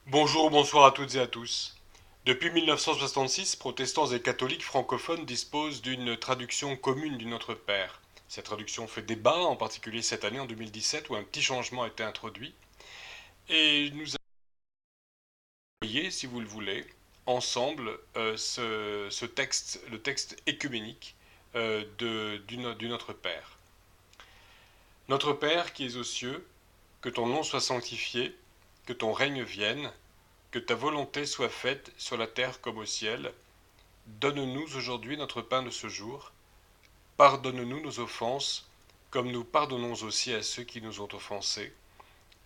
Bonjour, bonsoir à toutes et à tous. Depuis 1966, protestants et catholiques francophones disposent d'une traduction commune du Notre Père. Cette traduction fait débat, en particulier cette année en 2017 où un petit changement a été introduit. Et nous allons voyez, si vous le voulez, ensemble ce texte, le texte écuménique du Notre Père. Notre Père qui es aux cieux, que ton nom soit sanctifié, que ton règne vienne, que ta volonté soit faite sur la terre comme au ciel. Donne-nous aujourd'hui notre pain de ce jour. Pardonne-nous nos offenses, comme nous pardonnons aussi à ceux qui nous ont offensés.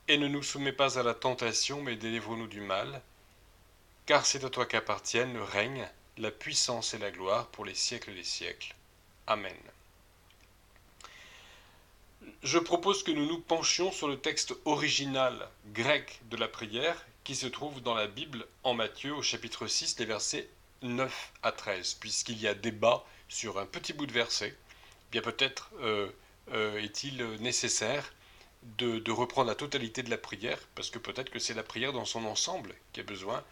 Et ne nous soumets pas à la tentation, mais délivre-nous du mal. Car c'est à toi qu'appartiennent le règne, la puissance et la gloire pour les siècles des siècles. Amen. Je propose que nous nous penchions sur le texte original grec de la prière qui se trouve dans la Bible en Matthieu au chapitre 6, les versets 9 à 13, puisqu'il y a débat sur un petit bout de verset. Bien peut-être est-il nécessaire de reprendre la totalité de la prière, parce que peut-être que c'est la prière dans son ensemble qui a besoin,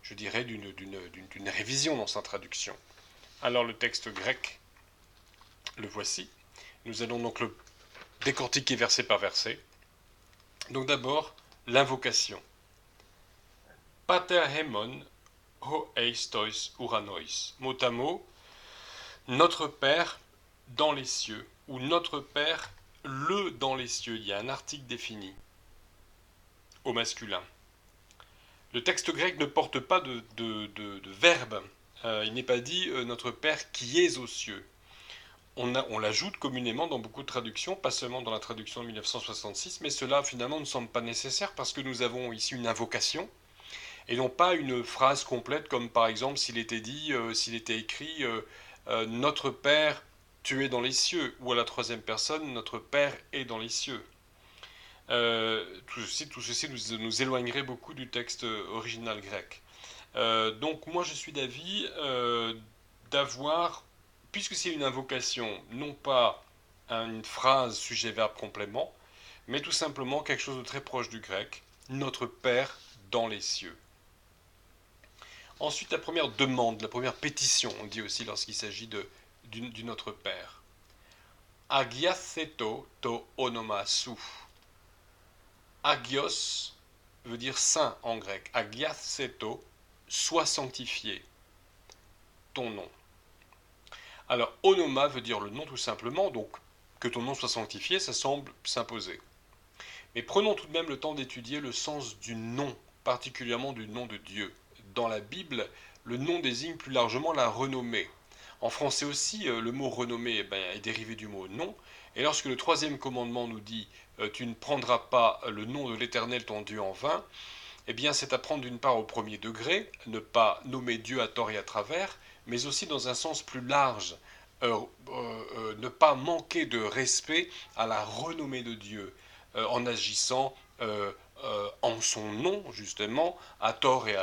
je dirais, d'une révision dans sa traduction. Alors le texte grec, le voici. Nous allons donc le décortiquer verset par verset. Donc d'abord, l'invocation. Pater hemon ho eistois uranois. Mot à mot, notre Père dans les cieux, ou notre Père le dans les cieux. Il y a un article défini au masculin. Le texte grec ne porte pas de verbe. Il n'est pas dit notre Père qui est aux cieux. On l'ajoute communément dans beaucoup de traductions, pas seulement dans la traduction de 1966, mais cela finalement ne semble pas nécessaire parce que nous avons ici une invocation et non pas une phrase complète comme par exemple s'il était dit, s'il était écrit notre Père, tu es dans les cieux, ou à la troisième personne, notre Père est dans les cieux. Tout ceci nous éloignerait beaucoup du texte original grec. Donc moi je suis d'avis d'avoir, puisque c'est une invocation, non pas une phrase sujet-verbe complément, mais tout simplement quelque chose de très proche du grec, notre Père dans les cieux. Ensuite, la première demande, la première pétition, on dit aussi lorsqu'il s'agit du Notre Père. Agiatheto to onomasu. Agios veut dire saint en grec. Agiatheto, sois sanctifié, ton nom. Alors, onoma veut dire le nom tout simplement, donc que ton nom soit sanctifié, ça semble s'imposer. Mais prenons tout de même le temps d'étudier le sens du nom, particulièrement du nom de Dieu. Dans la Bible, le nom désigne plus largement la renommée. En français aussi, le mot renommée est dérivé du mot nom. Et lorsque le troisième commandement nous dit tu ne prendras pas le nom de l'Éternel ton Dieu en vain, eh bien c'est à prendre d'une part au premier degré, ne pas nommer Dieu à tort et à travers, mais aussi dans un sens plus large, ne pas manquer de respect à la renommée de Dieu en agissant en son nom, justement, à tort et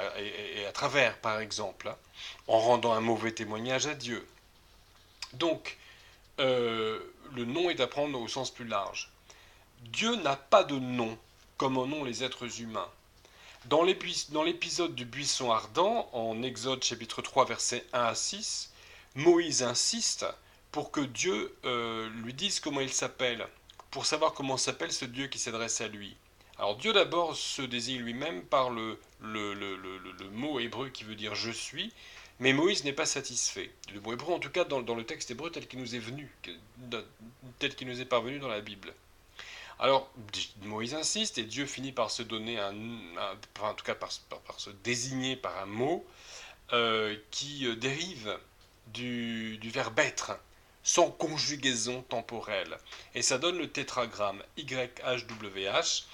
à travers, par exemple, hein, en rendant un mauvais témoignage à Dieu. Donc, le nom est à prendre au sens plus large. Dieu n'a pas de nom, comme en ont les êtres humains. Dans l'épisode du buisson ardent, en Exode chapitre 3, versets 1 à 6, Moïse insiste pour que Dieu lui dise comment il s'appelle, pour savoir comment s'appelle ce Dieu qui s'adresse à lui. Alors Dieu d'abord se désigne lui-même par le mot hébreu qui veut dire je suis, mais Moïse n'est pas satisfait. Le mot hébreu en tout cas dans le texte hébreu tel qu'il nous est venu, tel qu'il nous est parvenu dans la Bible. Alors, Moïse insiste et Dieu finit par se donner en tout cas par se désigner par un mot qui dérive du verbe être, sans conjugaison temporelle. Et ça donne le tétragramme YHWH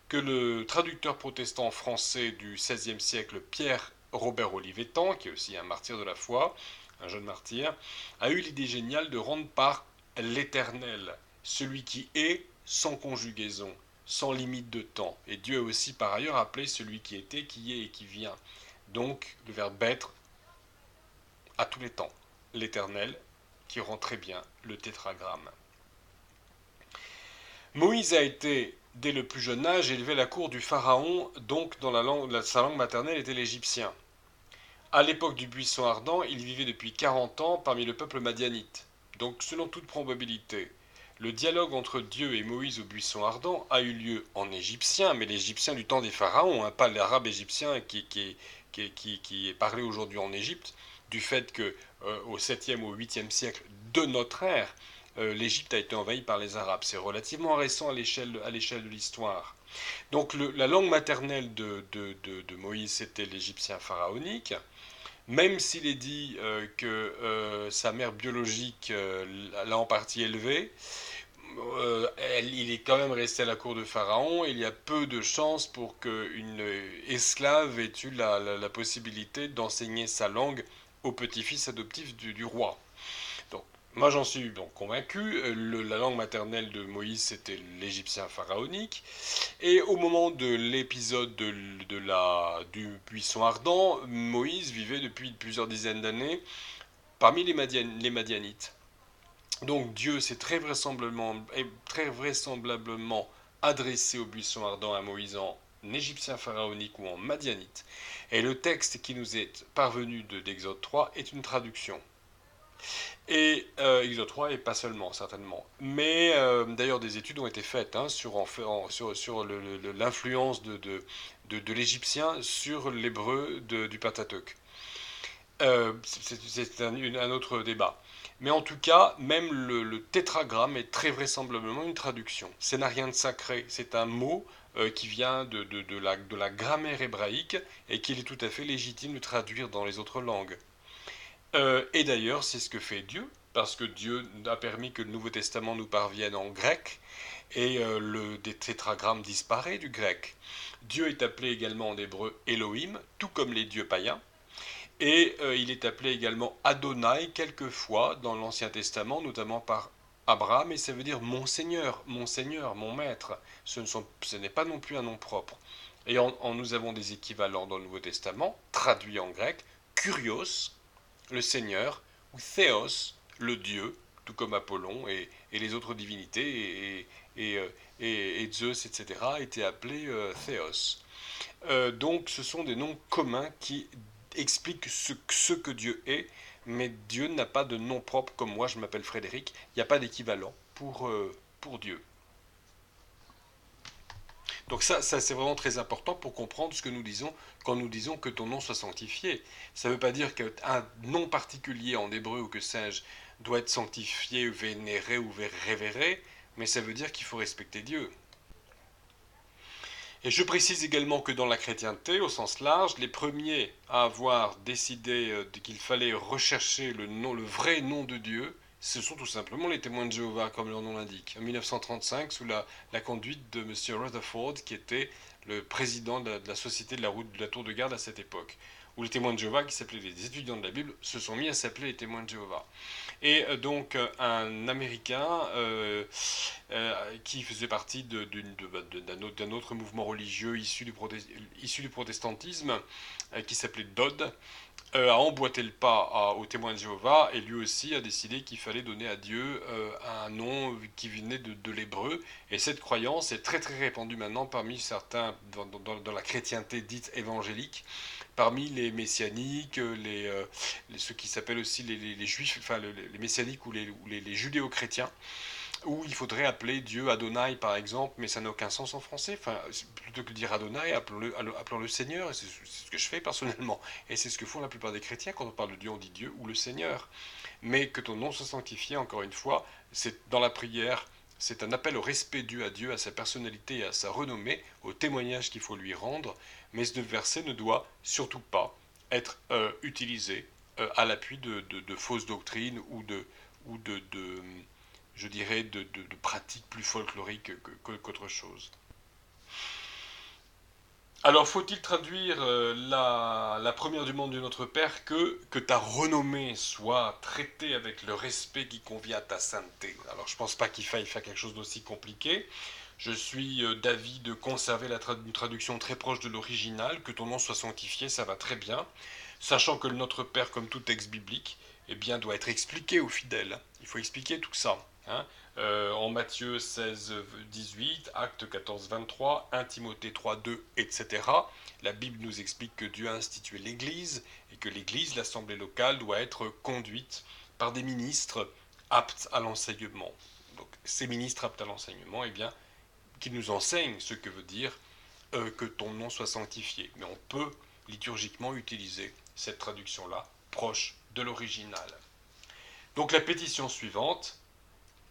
que le traducteur protestant français du XVIe siècle, Pierre Robert Olivetan, qui est aussi un martyr de la foi, un jeune martyr, a eu l'idée géniale de rendre par l'éternel, celui qui est sans conjugaison, sans limite de temps. Et Dieu a aussi par ailleurs appelé celui qui était, qui est et qui vient. Donc le verbe être à tous les temps, l'éternel, qui rend très bien le tétragramme. Moïse a été dès le plus jeune âge, élevé à la cour du pharaon, donc dans sa langue maternelle était l'égyptien. À l'époque du buisson ardent, il vivait depuis 40 ans parmi le peuple madianite. Donc, selon toute probabilité, le dialogue entre Dieu et Moïse au buisson ardent a eu lieu en égyptien, mais l'égyptien du temps des pharaons, hein, pas l'arabe égyptien qui est parlé aujourd'hui en Égypte, du fait que au 7e ou 8e siècle de notre ère, l'Égypte a été envahie par les Arabes. C'est relativement récent à l'échelle de l'histoire. Donc la langue maternelle de Moïse, c'était l'égyptien pharaonique. Même s'il est dit que sa mère biologique l'a en partie élevé, il est quand même resté à la cour de Pharaon. Et il y a peu de chances pour qu'une esclave ait eu la possibilité d'enseigner sa langue au petit-fils adoptif du roi. Donc, moi j'en suis donc convaincu. La langue maternelle de Moïse c'était l'égyptien pharaonique. Et au moment de l'épisode du buisson ardent, Moïse vivait depuis plusieurs dizaines d'années parmi les Madianites. Donc Dieu s'est très vraisemblablement adressé au buisson ardent à Moïse en égyptien pharaonique ou en madianite. Et le texte qui nous est parvenu d'Exode 3 est une traduction. Et Exode 3, et pas seulement, certainement. Mais d'ailleurs, des études ont été faites hein, sur l'influence de l'égyptien sur l'hébreu du Pentateuque. C'est un autre débat. Mais en tout cas, même le tétragramme est très vraisemblablement une traduction. Ça n'a rien de sacré. C'est un mot qui vient de la grammaire hébraïque et qu'il est tout à fait légitime de traduire dans les autres langues. Et d'ailleurs, c'est ce que fait Dieu, parce que Dieu a permis que le Nouveau Testament nous parvienne en grec, et le tétragramme disparaît du grec. Dieu est appelé également en hébreu Elohim, tout comme les dieux païens, et il est appelé également Adonai quelquefois dans l'Ancien Testament, notamment par Abraham, et ça veut dire mon Seigneur, mon Maître. Ce n'est pas non plus un nom propre. Et nous avons des équivalents dans le Nouveau Testament, traduits en grec, Kurios, le Seigneur, ou Théos, le Dieu, tout comme Apollon et les autres divinités, et Zeus, etc., étaient appelés Théos. Donc ce sont des noms communs qui expliquent ce que Dieu est, mais Dieu n'a pas de nom propre comme moi, je m'appelle Frédéric, il n'y a pas d'équivalent pour Dieu. Donc ça c'est vraiment très important pour comprendre ce que nous disons quand nous disons que ton nom soit sanctifié. Ça ne veut pas dire qu'un nom particulier en hébreu ou que sais-je doit être sanctifié, vénéré ou révéré, mais ça veut dire qu'il faut respecter Dieu. Et je précise également que dans la chrétienté, au sens large, les premiers à avoir décidé qu'il fallait rechercher le vrai nom de Dieu, ce sont tout simplement les témoins de Jéhovah, comme leur nom l'indique. En 1935, sous la conduite de M. Rutherford, qui était le président de la Société de la Tour de Garde à cette époque, où les témoins de Jéhovah, qui s'appelaient les étudiants de la Bible, se sont mis à s'appeler les témoins de Jéhovah. Et donc un Américain qui faisait partie d'un autre mouvement religieux issu du protestantisme, qui s'appelait Dodd, a emboîté le pas aux témoins de Jéhovah et lui aussi a décidé qu'il fallait donner à Dieu un nom qui venait de l'hébreu. Et cette croyance est très très répandue maintenant parmi certains dans la chrétienté dite évangélique, parmi les messianiques, ceux qui s'appellent aussi les juifs, enfin les messianiques ou les judéo-chrétiens, où il faudrait appeler Dieu Adonai par exemple, mais ça n'a aucun sens en français. Enfin, plutôt que de dire Adonai, appelons-le Seigneur, et c'est ce que je fais personnellement. Et c'est ce que font la plupart des chrétiens, quand on parle de Dieu, on dit Dieu ou le Seigneur. Mais que ton nom soit sanctifié, encore une fois, c'est dans la prière, c'est un appel au respect dû à Dieu, à sa personnalité et à sa renommée, au témoignage qu'il faut lui rendre, mais ce verset ne doit surtout pas être utilisé à l'appui de fausses doctrines ou je dirais, de pratiques plus folkloriques qu'autre chose. Alors, faut-il traduire la première du monde de notre Père que ta renommée soit traitée avec le respect qui convient à ta sainteté? Alors, je ne pense pas qu'il faille faire quelque chose d'aussi compliqué. Je suis d'avis de conserver une traduction très proche de l'original, que ton nom soit sanctifié, ça va très bien, sachant que notre Père, comme tout texte biblique, eh bien, doit être expliqué aux fidèles. Il faut expliquer tout ça. Hein. En Matthieu 16, 18, Actes 14, 23, 1 Timothée 3, 2, etc. La Bible nous explique que Dieu a institué l'Église et que l'Église, l'Assemblée locale, doit être conduite par des ministres aptes à l'enseignement. Donc ces ministres aptes à l'enseignement, eh bien, qu'ils nous enseignent ce que veut dire que ton nom soit sanctifié. Mais on peut liturgiquement utiliser cette traduction-là, proche de l'original. Donc la pétition suivante,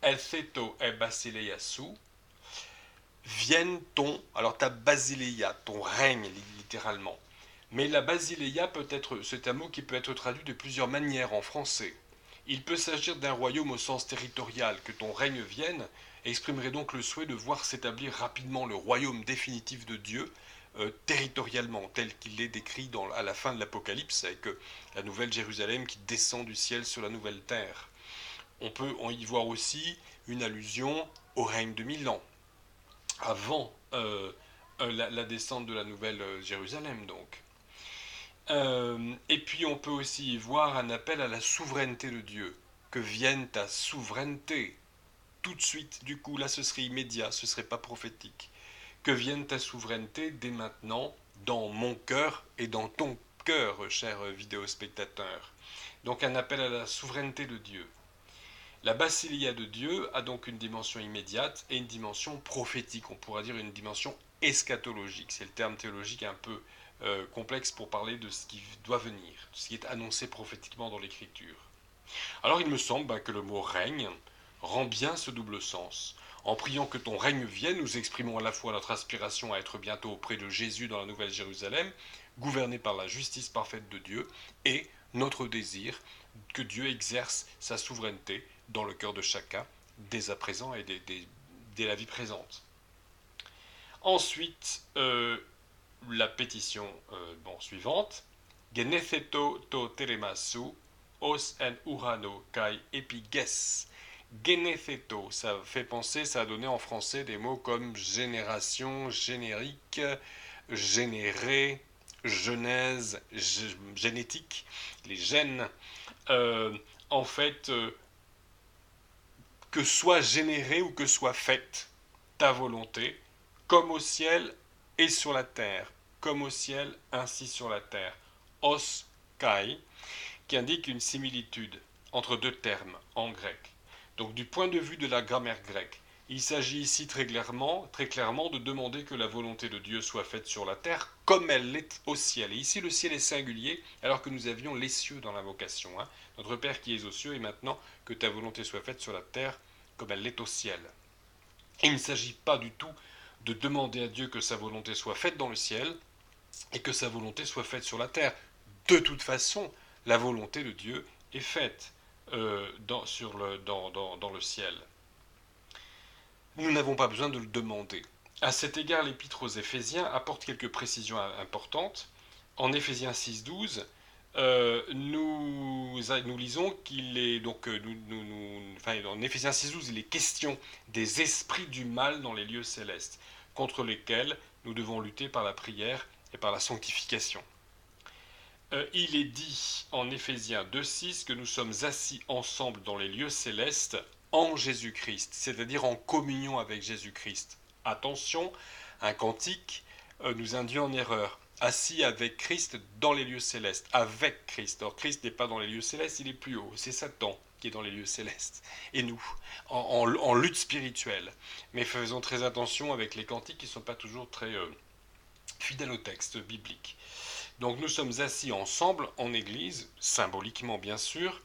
El feto e basileiasu, vienne ton, alors ta basileia, ton règne littéralement. Mais la basileia peut être, c'est un mot qui peut être traduit de plusieurs manières en français. Il peut s'agir d'un royaume au sens territorial, que ton règne vienne, exprimerait donc le souhait de voir s'établir rapidement le royaume définitif de Dieu, territorialement, tel qu'il est décrit à la fin de l'Apocalypse, avec la nouvelle Jérusalem qui descend du ciel sur la nouvelle terre. On peut y voir aussi une allusion au règne de 1000 ans, avant la descente de la nouvelle Jérusalem donc. Et puis on peut aussi y voir un appel à la souveraineté de Dieu, que vienne ta souveraineté, tout de suite, du coup, là ce serait immédiat, ce serait pas prophétique, que vienne ta souveraineté dès maintenant, dans mon cœur et dans ton cœur, cher vidéospectateur. Donc un appel à la souveraineté de Dieu. La basilia de Dieu a donc une dimension immédiate et une dimension prophétique, on pourrait dire une dimension eschatologique. C'est le terme théologique un peu complexe pour parler de ce qui doit venir, de ce qui est annoncé prophétiquement dans l'Écriture. Alors il me semble que le mot règne rend bien ce double sens. En priant que ton règne vienne, nous exprimons à la fois notre aspiration à être bientôt auprès de Jésus dans la Nouvelle Jérusalem, gouvernée par la justice parfaite de Dieu, et notre désir que Dieu exerce sa souveraineté dans le cœur de chacun, dès à présent et dès la vie présente. Ensuite, la pétition suivante. Genetheto to teremasu, os en urano kai epiges. Genetheto, ça fait penser, ça a donné en français des mots comme génération, générique, généré, genèse, génétique, les gènes. En fait, que soit générée ou que soit faite ta volonté, comme au ciel et sur la terre, comme au ciel, ainsi sur la terre. Os kai, qui indique une similitude entre deux termes en grec. Donc du point de vue de la grammaire grecque, il s'agit ici très clairement de demander que la volonté de Dieu soit faite sur la terre comme elle l'est au ciel. Et ici le ciel est singulier alors que nous avions les cieux dans l'invocation. Notre Père qui es aux cieux et maintenant que ta volonté soit faite sur la terre comme elle l'est au ciel. Et il ne s'agit pas du tout de demander à Dieu que sa volonté soit faite dans le ciel et que sa volonté soit faite sur la terre. De toute façon, la volonté de Dieu est faite dans le ciel. Nous n'avons pas besoin de le demander. À cet égard, l'épître aux Éphésiens apporte quelques précisions importantes. En Éphésiens 6.12, nous lisons qu'il est donc en Éphésiens 6.12, il est question des esprits du mal dans les lieux célestes, contre lesquels nous devons lutter par la prière et par la sanctification. Il est dit en Éphésiens 2.6 que nous sommes assis ensemble dans les lieux célestes en Jésus-Christ, c'est-à-dire en communion avec Jésus-Christ. Attention, un cantique nous induit en erreur. Assis avec Christ dans les lieux célestes, avec Christ. Or, Christ n'est pas dans les lieux célestes, il est plus haut. C'est Satan qui est dans les lieux célestes. Et nous, en lutte spirituelle. Mais faisons très attention avec les cantiques qui ne sont pas toujours très fidèles au texte biblique. Donc nous sommes assis ensemble en Église, symboliquement bien sûr,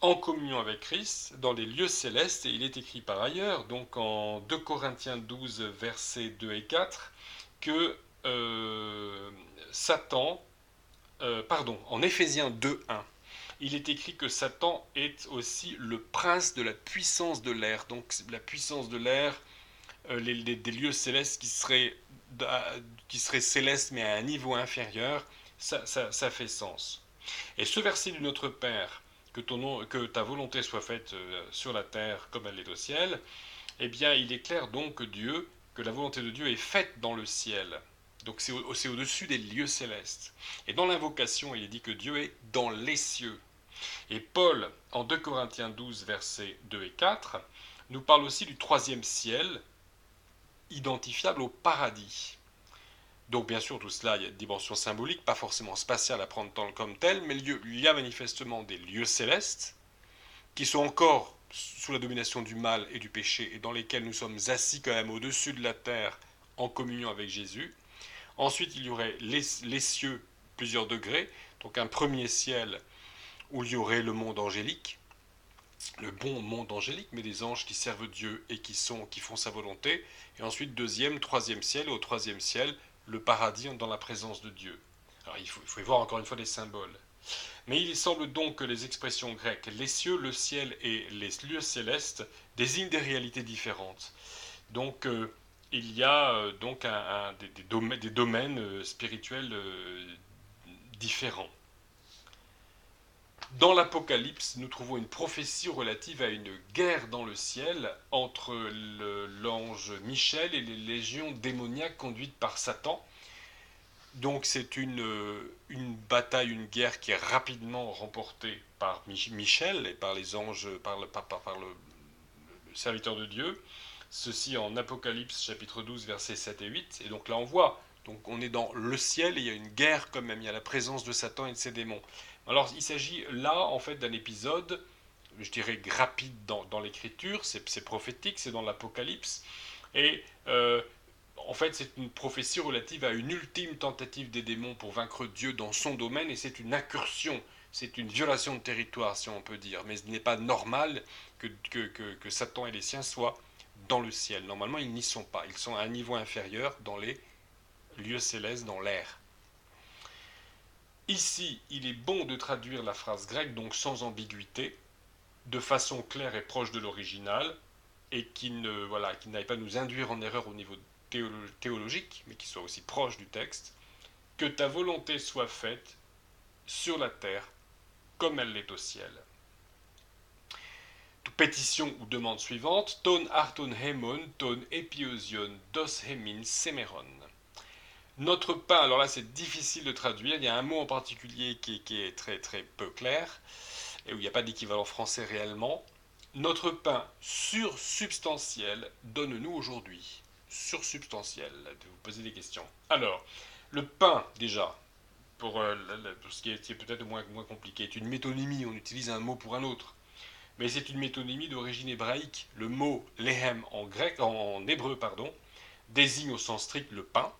en communion avec Christ, dans les lieux célestes, et il est écrit par ailleurs, donc en 2 Corinthiens 12, versets 2 et 4, que en Éphésiens 2, 1, il est écrit que Satan est aussi le prince de la puissance de l'air. Donc la puissance de l'air, des lieux célestes qui seraient célestes mais à un niveau inférieur, ça fait sens. Et ce verset du Notre Père, que ta volonté soit faite sur la terre comme elle est au ciel, eh bien il est clair donc que la volonté de Dieu est faite dans le ciel. Donc c'est au-dessus des lieux célestes. Et dans l'invocation, il est dit que Dieu est dans les cieux. Et Paul, en 2 Corinthiens 12, versets 2 et 4, nous parle aussi du troisième ciel, identifiable au paradis. Donc bien sûr, tout cela, il y a une dimension symbolique, pas forcément spatiale à prendre comme telle, mais il y a manifestement des lieux célestes qui sont encore sous la domination du mal et du péché et dans lesquels nous sommes assis quand même au-dessus de la terre en communion avec Jésus. Ensuite, il y aurait les cieux, plusieurs degrés, donc un premier ciel où il y aurait le monde angélique, le bon monde angélique, mais des anges qui servent Dieu et qui font sa volonté. Et ensuite, deuxième, troisième ciel, et au troisième ciel, le paradis dans la présence de Dieu. Alors il faut y voir encore une fois des symboles. Mais il semble donc que les expressions grecques, les cieux, le ciel et les lieux célestes, désignent des réalités différentes. Donc il y a donc des domaines spirituels différents. Dans l'Apocalypse, nous trouvons une prophétie relative à une guerre dans le ciel entre l'ange Michel et les légions démoniaques conduites par Satan. Donc c'est une bataille, une guerre qui est rapidement remportée par Michel et par les anges, par le serviteur de Dieu. Ceci en Apocalypse chapitre 12 versets 7 et 8. Et donc là on voit, donc on est dans le ciel et il y a une guerre quand même, il y a la présence de Satan et de ses démons. Alors il s'agit là en fait d'un épisode, je dirais rapide dans l'écriture, c'est prophétique, c'est dans l'Apocalypse. Et en fait, c'est une prophétie relative à une ultime tentative des démons pour vaincre Dieu dans son domaine, et c'est une incursion, c'est une violation de territoire, si on peut dire. Mais il n'est pas normal que Satan et les siens soient dans le ciel. Normalement, ils n'y sont pas. Ils sont à un niveau inférieur dans les lieux célestes, dans l'air. Ici, il est bon de traduire la phrase grecque, donc sans ambiguïté, de façon claire et proche de l'original, et qui n'aille pas nous induire en erreur au niveau théologique, mais qui soit aussi proche du texte. Que ta volonté soit faite sur la terre comme elle l'est au ciel. Pétition ou demande suivante, ton arton hemon, ton epiosion dos hemin semeron. Notre pain, alors là c'est difficile de traduire, il y a un mot en particulier qui est très très peu clair, et où il n'y a pas d'équivalent français réellement. Notre pain sursubstantiel, donne-nous aujourd'hui. Sursubstantiel, vous posez des questions. Alors, le pain, déjà, pour ce qui est peut-être moins compliqué, est une métonymie, on utilise un mot pour un autre. Mais c'est une métonymie d'origine hébraïque. Le mot lehem en hébreu, désigne au sens strict le pain,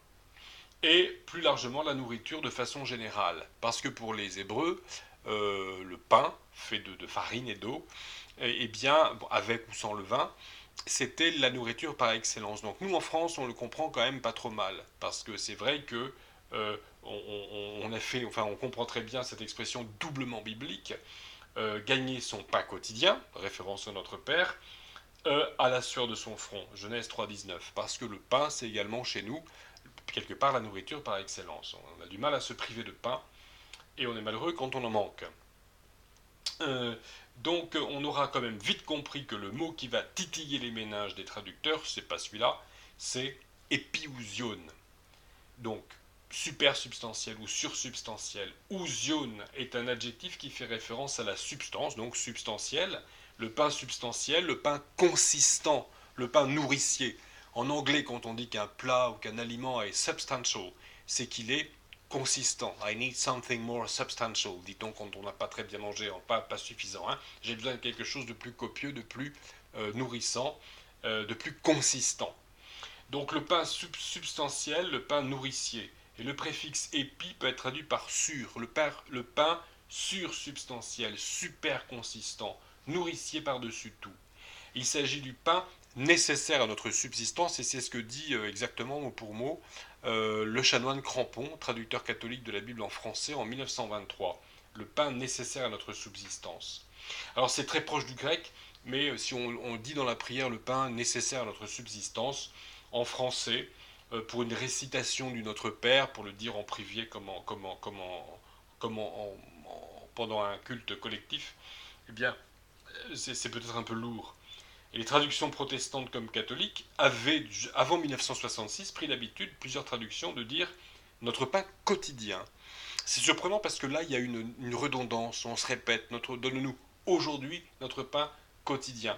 et plus largement la nourriture de façon générale. Parce que pour les Hébreux, le pain, fait de farine et d'eau, eh bien, avec ou sans levain, c'était la nourriture par excellence. Donc nous, en France, on le comprend quand même pas trop mal. Parce que c'est vrai que on comprend très bien cette expression doublement biblique, gagner son pain quotidien, référence à notre Père, à la sueur de son front, Genèse 3,19. Parce que le pain, c'est également chez nous quelque part la nourriture par excellence. On a du mal à se priver de pain et on est malheureux quand on en manque. Donc on aura quand même vite compris que le mot qui va titiller les méninges des traducteurs, c'est pas celui-là, c'est épiousion. Donc super substantiel ou sursubstantiel. Ousion est un adjectif qui fait référence à la substance, donc substantiel. Le pain substantiel, le pain consistant, le pain nourricier. En anglais, quand on dit qu'un plat ou qu'un aliment est substantial, c'est qu'il est consistant. I need something more substantial, dit-on quand on n'a pas très bien mangé, pas suffisant. Hein. J'ai besoin de quelque chose de plus copieux, de plus nourrissant, de plus consistant. Donc le pain substantiel, le pain nourricier. Et le préfixe épi peut être traduit par sur. Le pain sursubstantiel, super consistant, nourricier par-dessus tout. Il s'agit du pain nécessaire à notre subsistance, et c'est ce que dit exactement mot pour mot le chanoine Crampon, traducteur catholique de la Bible en français en 1923. Le pain nécessaire à notre subsistance. Alors c'est très proche du grec, mais si on dit dans la prière le pain nécessaire à notre subsistance, en français, pour une récitation du Notre Père, pour le dire en privé pendant un culte collectif, eh bien c'est peut-être un peu lourd. Et les traductions protestantes comme catholiques avaient, avant 1966, pris l'habitude, plusieurs traductions, de dire notre pain quotidien. C'est surprenant parce que là, il y a une redondance, on se répète, donne-nous aujourd'hui notre pain quotidien.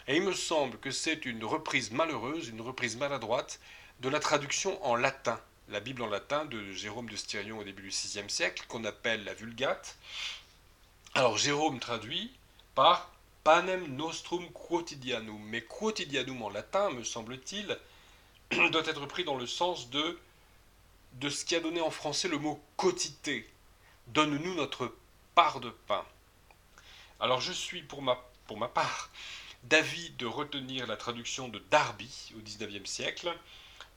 Et il me semble que c'est une reprise malheureuse, une reprise maladroite de la traduction en latin, la Bible en latin de Jérôme de Styrion au début du VIe siècle, qu'on appelle la Vulgate. Alors Jérôme traduit par Panem nostrum quotidianum, mais quotidianum en latin, me semble-t-il, doit être pris dans le sens de ce qui a donné en français le mot quotité. Donne-nous notre part de pain. Alors je suis pour ma part d'avis de retenir la traduction de Darby au XIXe siècle,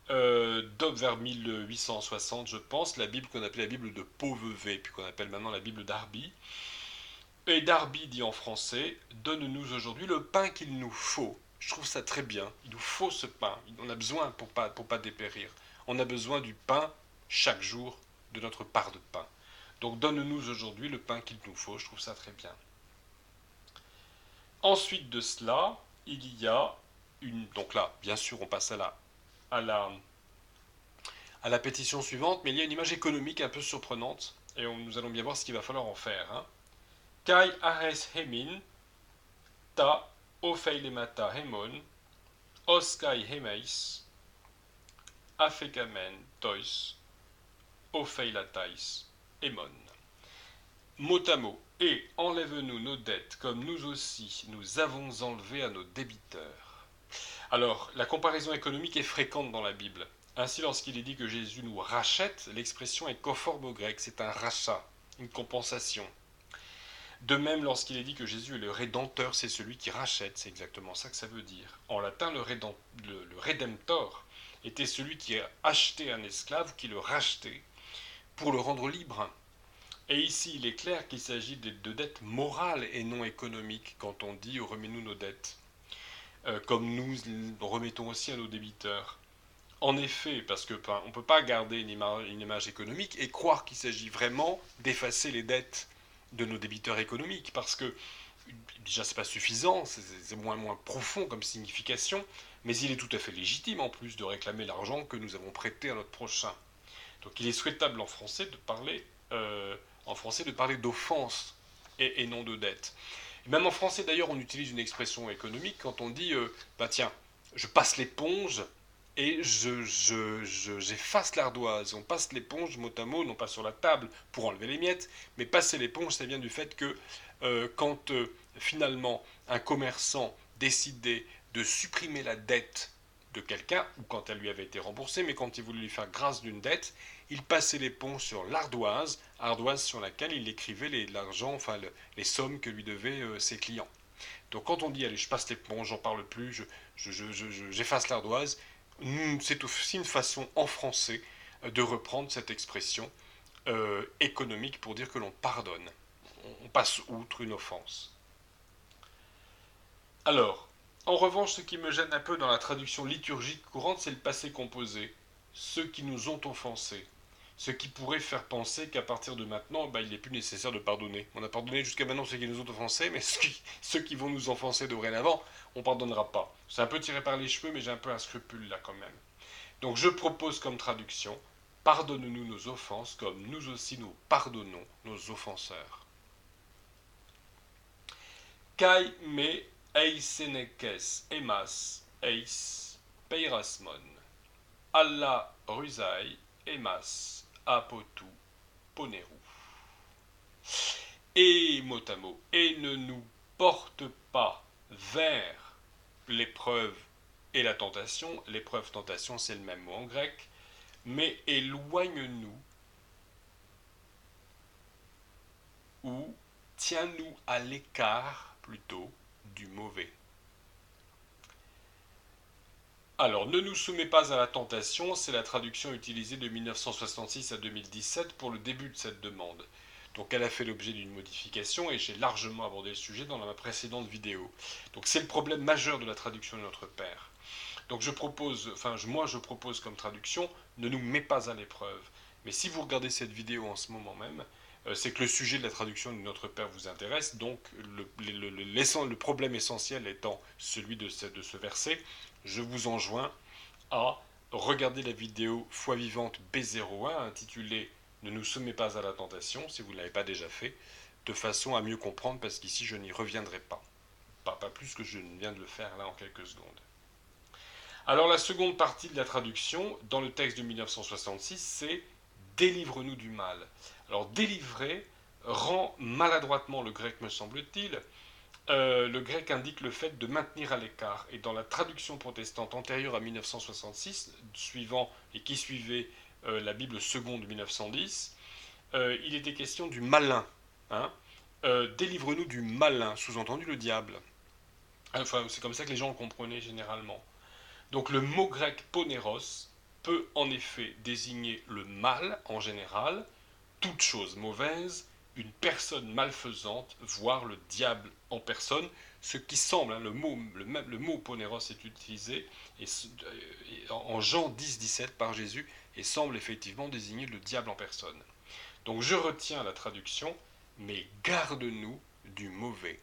vers 1860 je pense, la Bible qu'on appelait la Bible de Pauvevet, puis qu'on appelle maintenant la Bible Darby. Et Darby dit en français, donne-nous aujourd'hui le pain qu'il nous faut. Je trouve ça très bien, il nous faut ce pain, on a besoin pour pas dépérir. On a besoin du pain chaque jour, de notre part de pain. Donc donne-nous aujourd'hui le pain qu'il nous faut, je trouve ça très bien. Ensuite de cela, il y a une... Donc là, bien sûr, on passe à la, à la pétition suivante, mais il y a une image économique un peu surprenante, et nous allons bien voir ce qu'il va falloir en faire. Hein. Kai ares hemin, ta ofeilemata hemon, oskai hemeis, afekamen tois, ofeilatais hemon. Mot à mot, et enlève-nous nos dettes comme nous aussi nous avons enlevé à nos débiteurs. Alors, la comparaison économique est fréquente dans la Bible. Ainsi, lorsqu'il est dit que Jésus nous rachète, l'expression est conforme au grec, c'est un rachat, une compensation. De même, lorsqu'il est dit que Jésus est le rédempteur, c'est celui qui rachète, c'est exactement ça que ça veut dire. En latin, le rédemptor était celui qui a acheté un esclave, qui le rachetait, pour le rendre libre. Et ici, il est clair qu'il s'agit de dettes morales et non économiques quand on dit remets-nous nos dettes, comme nous remettons aussi à nos débiteurs. En effet, parce que on ne peut pas garder une image économique et croire qu'il s'agit vraiment d'effacer les dettes de nos débiteurs économiques, parce que déjà c'est pas suffisant, c'est moins profond comme signification, mais il est tout à fait légitime en plus de réclamer l'argent que nous avons prêté à notre prochain. Donc il est souhaitable en français de parler d'offense et non de dette. Et même en français d'ailleurs on utilise une expression économique quand on dit bah tiens, je passe l'éponge et j'efface l'ardoise. On passe l'éponge mot à mot, non pas sur la table pour enlever les miettes, mais passer l'éponge, ça vient du fait que quand finalement un commerçant décidait de supprimer la dette de quelqu'un, ou quand elle lui avait été remboursée, mais quand il voulait lui faire grâce d'une dette, il passait l'éponge sur l'ardoise, ardoise sur laquelle il écrivait l'argent, enfin les sommes que lui devaient ses clients. Donc quand on dit allez je passe l'éponge, j'en parle plus, j'efface l'ardoise, c'est aussi une façon en français de reprendre cette expression économique pour dire que l'on pardonne. On passe outre une offense. Alors, en revanche, ce qui me gêne un peu dans la traduction liturgique courante, c'est le passé composé. Ceux qui nous ont offensés. Ce qui pourrait faire penser qu'à partir de maintenant, il n'est plus nécessaire de pardonner. On a pardonné jusqu'à maintenant ceux qui nous ont offensés, mais ceux qui vont nous offenser dorénavant, on ne pardonnera pas. C'est un peu tiré par les cheveux, mais j'ai un peu un scrupule là quand même. Donc je propose comme traduction, pardonne-nous nos offenses comme nous aussi nous pardonnons nos offenseurs. Kai me eisenekes emas eis peirasmon. Allah rusai emas apotu poneru. Et mot à mot, et ne nous porte pas vers l'épreuve et la tentation. L'épreuve, tentation, c'est le même mot en grec. Mais éloigne-nous ou tiens-nous à l'écart plutôt du mauvais. Alors, ne nous soumets pas à la tentation, c'est la traduction utilisée de 1966 à 2017 pour le début de cette demande. Donc elle a fait l'objet d'une modification et j'ai largement abordé le sujet dans ma précédente vidéo. Donc c'est le problème majeur de la traduction de notre Père. Donc je propose comme traduction, ne nous mets pas à l'épreuve. Mais si vous regardez cette vidéo en ce moment même, c'est que le sujet de la traduction de Notre Père vous intéresse, donc le problème essentiel étant celui de ce verset, je vous enjoins à regarder la vidéo Foi vivante B01 intitulée Ne nous soumets pas à la tentation, si vous ne l'avez pas déjà fait, de façon à mieux comprendre, parce qu'ici je n'y reviendrai pas. pas plus que je ne viens de le faire là en quelques secondes. Alors la seconde partie de la traduction, dans le texte de 1966, c'est « Délivre-nous du mal ». Alors délivrer rend maladroitement le grec, me semble-t-il. Le grec indique le fait de maintenir à l'écart. Et dans la traduction protestante antérieure à 1966, suivant et qui suivait la Bible seconde de 1910, il était question du malin. Hein. Délivre-nous du malin, sous-entendu le diable. Enfin, c'est comme ça que les gens le comprenaient généralement. Donc le mot grec poneros peut en effet désigner le mal en général, toute chose mauvaise, une personne malfaisante, voire le diable en personne, ce qui semble, hein, le mot poneros est utilisé en Jean 10-17 par Jésus et semble effectivement désigner le diable en personne. Donc je retiens la traduction, mais garde-nous du mauvais.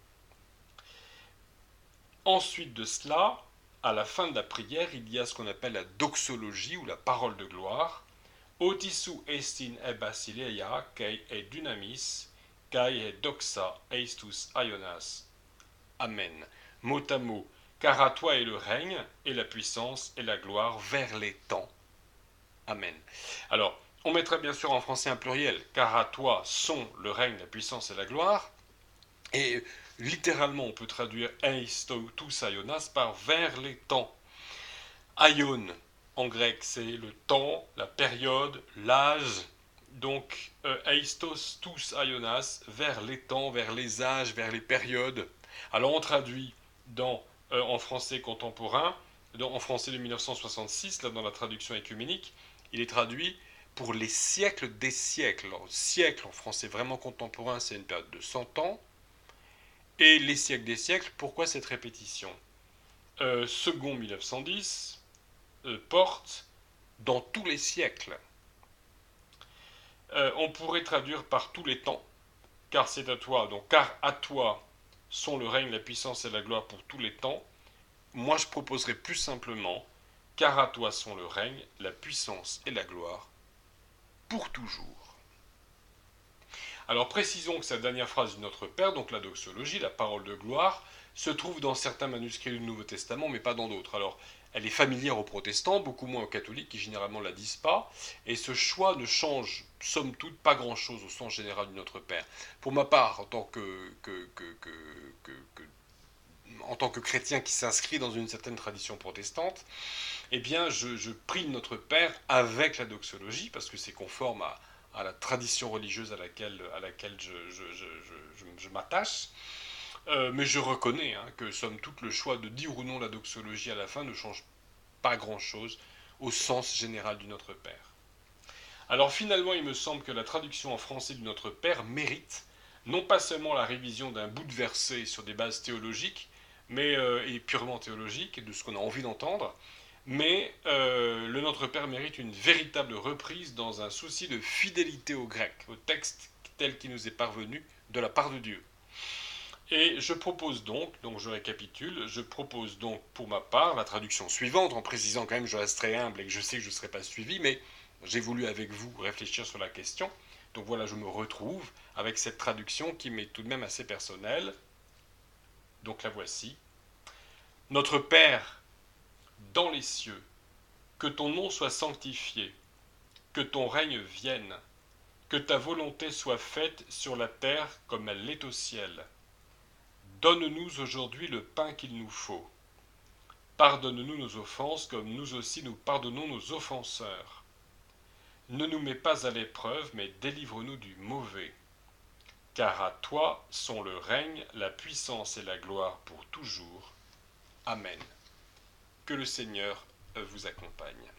Ensuite de cela, à la fin de la prière, il y a ce qu'on appelle la doxologie ou la parole de gloire. Otisou estin e basileia kai e dynamis, kai e doxa eistus aionas. Amen. Mot à mot, car à toi est le règne, et la puissance, et la gloire vers les temps. Amen. Alors, on mettrait bien sûr en français un pluriel, car à toi sont le règne, la puissance et la gloire. Et littéralement, on peut traduire eistotus aionas par vers les temps. Aion, en grec, c'est le temps, la période, l'âge. Donc, eistos tous aionas, vers les temps, vers les âges, vers les périodes. Alors, on traduit en français contemporain, en français de 1966, là dans la traduction écuménique, il est traduit pour les siècles des siècles. Alors, siècle en français vraiment contemporain, c'est une période de 100 ans. Et les siècles des siècles, pourquoi cette répétition Second 1910 porte dans tous les siècles. On pourrait traduire par tous les temps, car c'est à toi, donc car à toi sont le règne, la puissance et la gloire pour tous les temps. Moi je proposerais plus simplement, car à toi sont le règne, la puissance et la gloire pour toujours. Alors précisons que cette dernière phrase du Notre Père, donc la doxologie, la parole de gloire, se trouve dans certains manuscrits du Nouveau Testament, mais pas dans d'autres. Alors, elle est familière aux protestants, beaucoup moins aux catholiques, qui généralement ne la disent pas, et ce choix ne change, somme toute, pas grand-chose au sens général du Notre Père. Pour ma part, en tant que chrétien qui s'inscrit dans une certaine tradition protestante, eh bien, je prie le Notre Père avec la doxologie, parce que c'est conforme à la tradition religieuse à laquelle je m'attache. Mais je reconnais que, somme toute, le choix de dire ou non la doxologie à la fin ne change pas grand-chose au sens général du Notre Père. Alors finalement, il me semble que la traduction en français du Notre Père mérite non pas seulement la révision d'un bout de verset sur des bases théologiques, et purement théologiques, et de ce qu'on a envie d'entendre, mais le Notre Père mérite une véritable reprise dans un souci de fidélité au grec, au texte tel qu'il nous est parvenu de la part de Dieu. Et je propose donc je récapitule, je propose donc pour ma part la traduction suivante, en précisant quand même que je resterai humble et que je sais que je ne serai pas suivi, mais j'ai voulu avec vous réfléchir sur la question. Donc voilà, je me retrouve avec cette traduction qui m'est tout de même assez personnelle. Donc la voici. Notre Père, dans les cieux, que ton nom soit sanctifié, que ton règne vienne, que ta volonté soit faite sur la terre comme elle l'est au ciel. Donne-nous aujourd'hui le pain qu'il nous faut. Pardonne-nous nos offenses comme nous aussi nous pardonnons nos offenseurs. Ne nous mets pas à l'épreuve, mais délivre-nous du mauvais. Car à toi sont le règne, la puissance et la gloire pour toujours. Amen. Que le Seigneur vous accompagne.